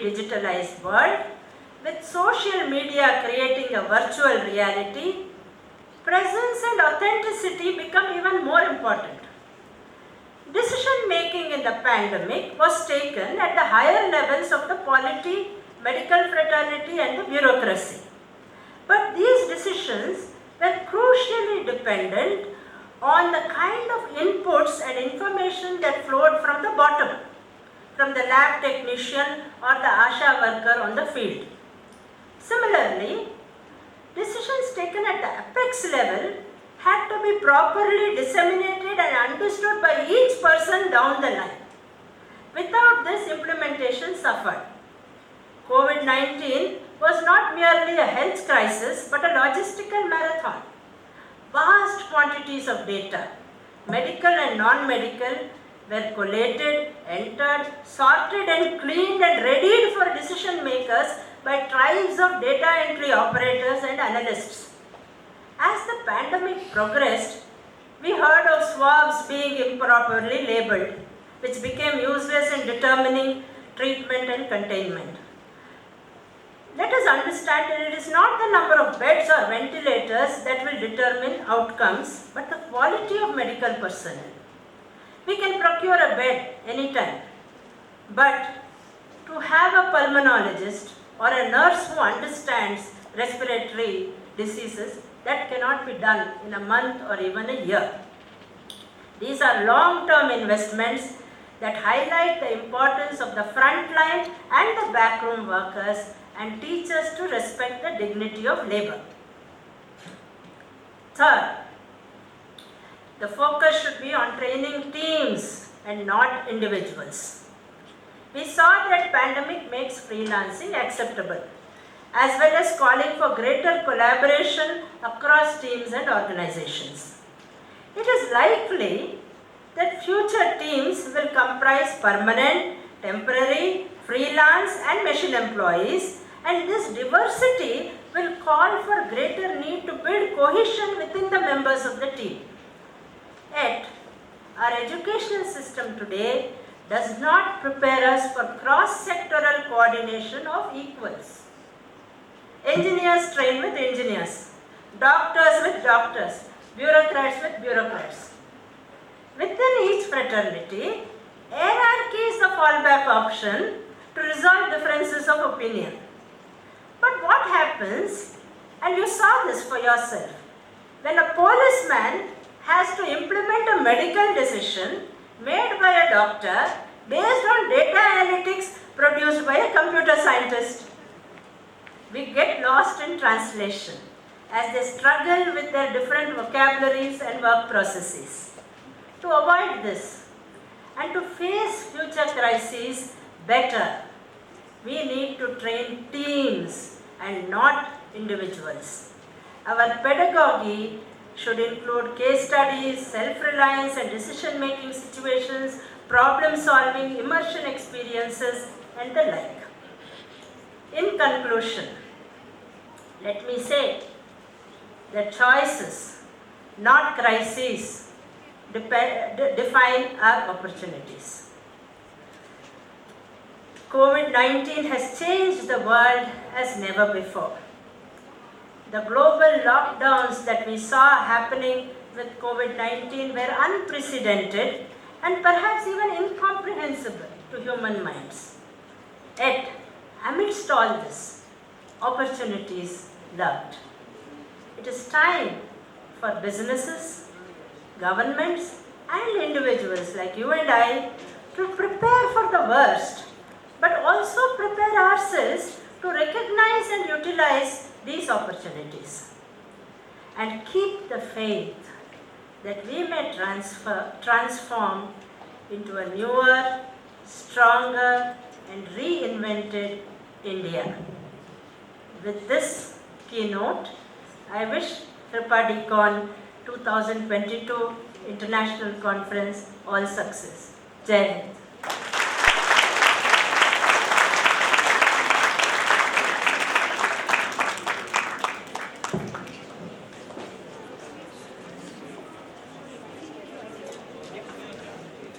digitalized world, with social media creating a virtual reality, presence and authenticity become even more important. Decision making in the pandemic was taken at the higher levels of the polity, medical fraternity and the bureaucracy. But these decisions were crucially dependent on the kind of inputs and information that flowed from the bottom, from the lab technician or the ASHA worker on the field. Similarly, decisions taken at the apex level had to be properly disseminated and understood by each person down the line. Without this, implementation suffered. COVID-19 was not merely a health crisis but a logistical marathon. Vast quantities of data, medical and non-medical, were collated, entered, sorted and cleaned and readied for decision makers by tribes of data entry operators and analysts. As the pandemic progressed, we heard of swabs being improperly labeled, which became useless in determining treatment and containment. Let us understand that it is not the number of beds or ventilators that will determine outcomes, but the quality of medical personnel. We can procure a bed anytime, but to have a pulmonologist or a nurse who understands respiratory diseases, that cannot be done in a month or even a year. These are long-term investments that highlight the importance of the frontline and the backroom workers and teach us to respect the dignity of labor. Third, the focus should be on training teams and not individuals. We saw that pandemic makes freelancing acceptable, as well as calling for greater collaboration across teams and organizations. It is likely that future teams will comprise permanent, temporary, freelance and machine employees, and this diversity will call for greater need to build cohesion within the members of the team. Yet, our educational system today does not prepare us for cross-sectoral coordination of equals. Engineers train with engineers, doctors with doctors, bureaucrats with bureaucrats. Within each fraternity, hierarchy is the fallback option to resolve differences of opinion. But what happens, and you saw this for yourself, when a policeman has to implement a medical decision made by a doctor based on data analytics produced by a computer scientist? We get lost in translation as they struggle with their different vocabularies and work processes. To avoid this and to face future crises better, we need to train teams and not individuals. Our pedagogy should include case studies, self-reliance and decision-making situations, problem-solving, immersion experiences and the like. In conclusion, let me say that choices, not crises, define our opportunities. COVID-19 has changed the world as never before. The global lockdowns that we saw happening with COVID-19 were unprecedented and perhaps even incomprehensible to human minds. Yet, amidst all this, opportunities lurked. It is time for businesses, governments, and individuals like you and I to prepare for the worst, but also prepare ourselves to recognize and utilize these opportunities and keep the faith that we may transform into a newer, stronger, and reinvented India. With this keynote, I wish KRUPADECON 2022 International Conference all success. Jai Hind.